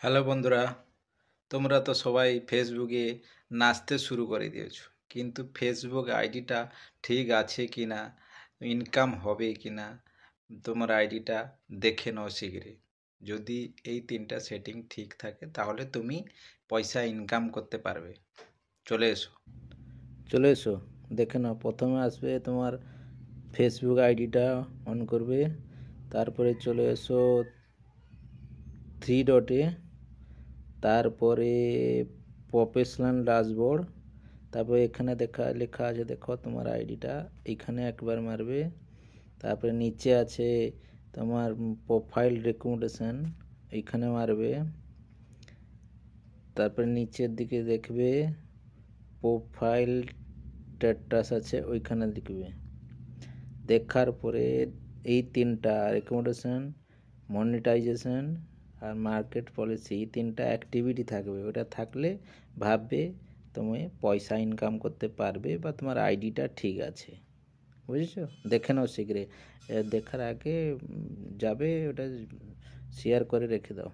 Hello বন্ধুরা, তোমরা তো সবাই ফেসবুকে নাচতে শুরু করে দিয়েছো, কিন্তু ফেসবুক আইডিটা ঠিক আছে কি না, ইনকাম হবে কি না, তোমার আইডিটা দেখে নাও শীঘ্রই। যদি এই তিনটা সেটিং ঠিক থাকে তাহলে তুমি পয়সা ইনকাম করতে পারবে। চলে এসো। চলে এসো, দেখে নাও। প্রথমে আসবে তোমার ফেসবুক আইডিটা অন করবে, তারপরে চলে এসো থ্রি ডটে, তারপরে প্রফেশনাল ড্যাশবোর্ড, তারপরে এখানে লেখা আছে, দেখো তোমার আইডিটা এখানে একবার মারবে। তারপরে নিচে আছে তোমার প্রোফাইল রেকমেন্ডেশন, এইখানে মারবে। তারপরে নিচের দিকে দেখবে প্রোফাইল স্ট্যাটাস আছে, ওইখানে লিখবে। দেখার পরে এই তিনটা রেকমেন্ডেশন, মনিটাইজেশন আর মার্কেট পলিসি, এই তিনটা অ্যাক্টিভিটি থাকবে। ওটা থাকলে ভাববে তুমি পয়সা ইনকাম করতে পারবে বা তোমার আইডিটা ঠিক আছে। বুঝেছো? দেখে নাও শীঘ্রই। দেখার আগে যাবে, ওটা শেয়ার করে রেখে দাও।